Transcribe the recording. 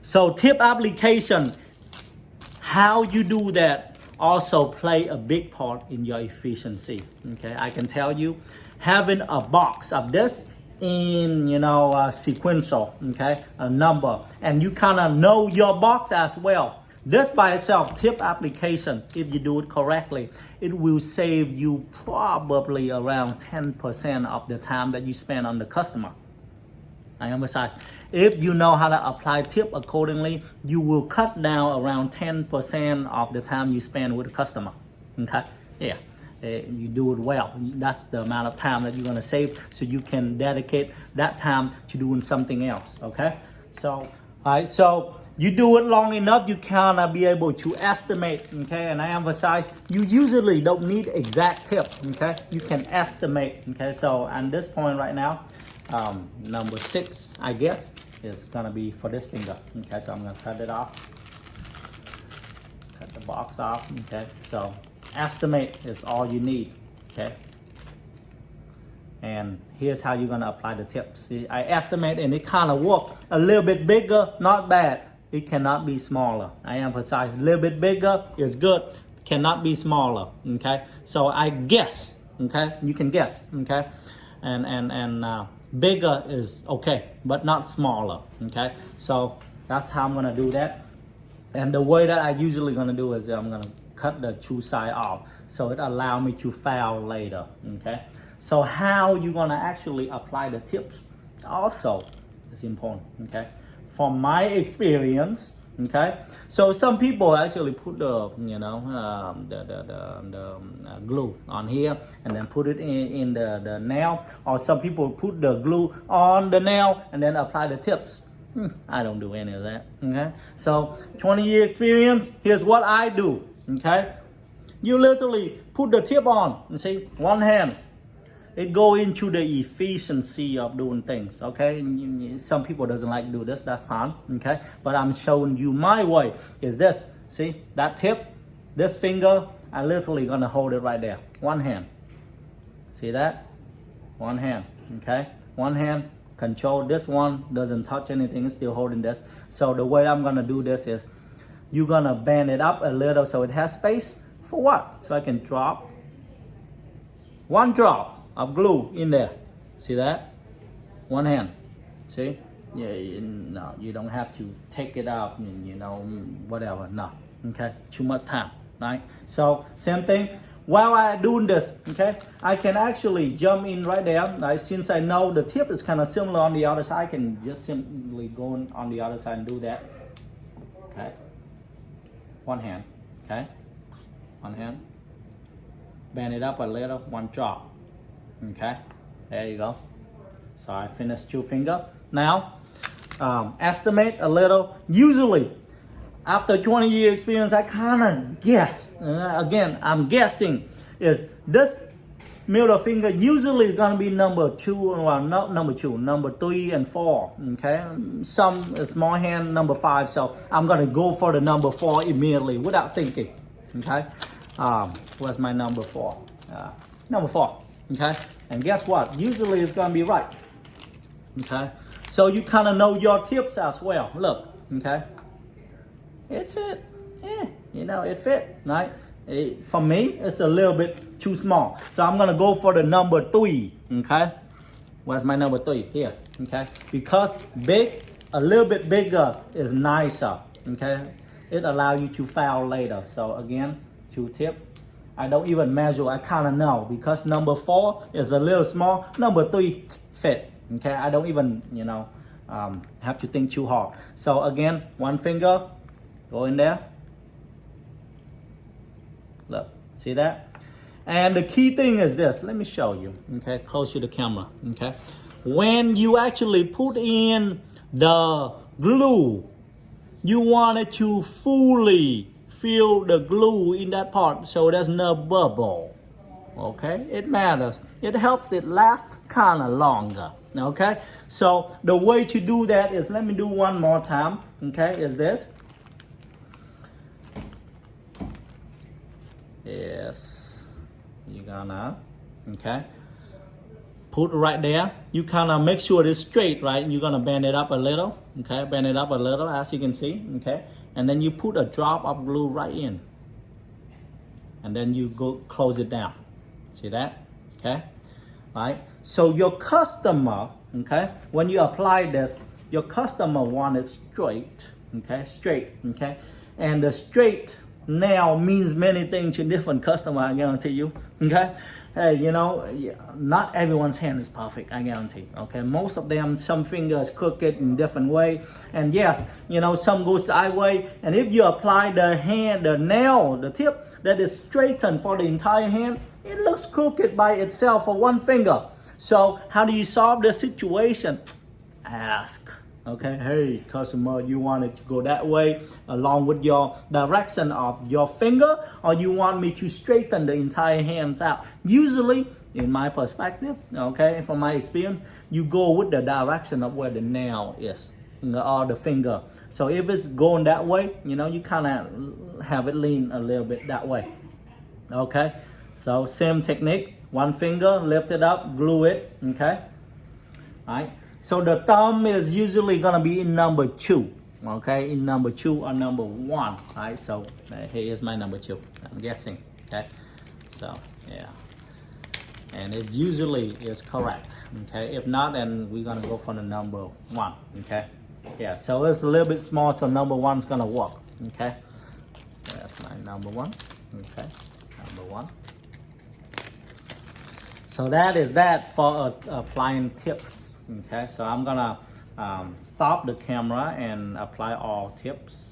So tip application, how you do that also play a big part in your efficiency. Okay, I can tell you, having a box of this in sequential, okay, a number, and you kind of know your box as well. This by itself, tip application, if you do it correctly, it will save you probably around 10% of the time that you spend on the customer. I emphasize, if you know how to apply tip accordingly, you will cut down around 10% of the time you spend with the customer. Okay, yeah. You do it well. That's the amount of time that you're going to save, so you can dedicate that time to doing something else. Okay, so all right, so you do it long enough, you kind of be able to estimate. Okay, and I emphasize, you usually don't need exact tip. Okay, you can estimate. Okay, so at this point right now, number 6, I guess, is gonna be for this finger. Okay, so I'm gonna cut it off. Cut the box off. Okay, so estimate is all you need. Okay, and here's how you're gonna apply the tips. See, I estimate, and it kind of work a little bit bigger, not bad. It cannot be smaller. I emphasize, a little bit bigger is good, cannot be smaller. Okay, so I guess. Okay, you can guess. Okay, and bigger is okay, but not smaller. Okay, so that's how I'm gonna do that. And the way that I usually gonna do is I'm gonna cut the two side off, so it allow me to file later. Okay, so how you gonna actually apply the tips also is important. Okay, from my experience. Okay, so some people actually put the glue on here and then put it in the nail, or some people put the glue on the nail and then apply the tips. I don't do any of that. Okay, so 20-year experience, here's what I do. Okay, you literally put the tip on, you see, one hand. It go into the efficiency of doing things. Okay, some people doesn't like to do this, that's fine. Okay, but I'm showing you my way. Is this, see that tip, this finger, I literally gonna hold it right there, one hand. See that, one hand. Okay, one hand control. This one doesn't touch anything, it's still holding this. So the way I'm gonna do this is, you're gonna bend it up a little so it has space. For what? So I can drop one drop of glue in there. See that? One hand. See? Yeah, no, you don't have to take it out and whatever. No. Okay? Too much time. Right? So same thing. While I'm doing this, okay, I can actually jump in right there. Right? Since I know the tip is kind of similar on the other side, I can just simply go on the other side and do that. Okay? One hand. Okay? One hand. Bend it up a little, one drop. Okay, there you go. So I finished 2 finger. Now, estimate a little. Usually, after 20-year experience, I kind of guess. Again, I'm guessing is this middle finger usually gonna be number 2, well, not number 2, number 3 and 4. Okay, some small hand number 5. So I'm gonna go for the number 4 immediately without thinking. Okay, where's my number 4? Number 4. Okay, and guess what? Usually it's gonna be right. Okay, so you kind of know your tips as well. Look, okay, it fit. Yeah, it fit. Right? For me, it's a little bit too small, so I'm gonna go for the number 3. Okay, where's my number 3? Here. Okay, because big, a little bit bigger is nicer. Okay, it allows you to file later. So again, 2 tip. I don't even measure, I kind of know, because number 4 is a little small, number 3 fit. Okay, I don't even have to think too hard. So again, one finger, go in there. Look, see that? And the key thing is this, let me show you. Okay, close to the camera. Okay, when you actually put in the glue, you want it to fully fill the glue in that part so there's no bubble. Okay, it matters. It helps it last kind of longer. Okay, so the way to do that is, let me do one more time. Okay, is this. Yes, you're gonna, okay, put right there. You kind of make sure it's straight, right? You're gonna bend it up a little, okay? Bend it up a little, as you can see, okay? And then you put a drop of glue right in, and then you go close it down. See that? Okay, right? So your customer, okay, when you apply this, your customer want it straight, okay, straight, okay, and the straight nail means many things to different customer. I guarantee you, okay. Hey, you know, not everyone's hand is perfect, I guarantee. Okay, most of them, some fingers crooked in different way, and yes, you know, some go sideways. And if you apply the hand, the nail, the tip that is straightened for the entire hand, it looks crooked by itself for one finger. So how do you solve the situation? Ask. Okay, hey customer, you want it to go that way along with your direction of your finger, or you want me to straighten the entire hands out? Usually, in my perspective, okay, from my experience, you go with the direction of where the nail is, or the finger. So if it's going that way, you know, you kind of have it lean a little bit that way. Okay, so same technique, one finger, lift it up, glue it, okay, all right. So the thumb is usually gonna be in number 2, okay, in number 2 or number 1, right? So here is my number 2, I'm guessing, okay. So yeah, and it usually is correct, okay. If not, then we're gonna go for the number 1, okay. Yeah, so it's a little bit small, so number 1 is gonna work, okay. That's my number 1, okay, number 1. So that is that for applying tips. Okay, so I'm gonna stop the camera and apply all tips.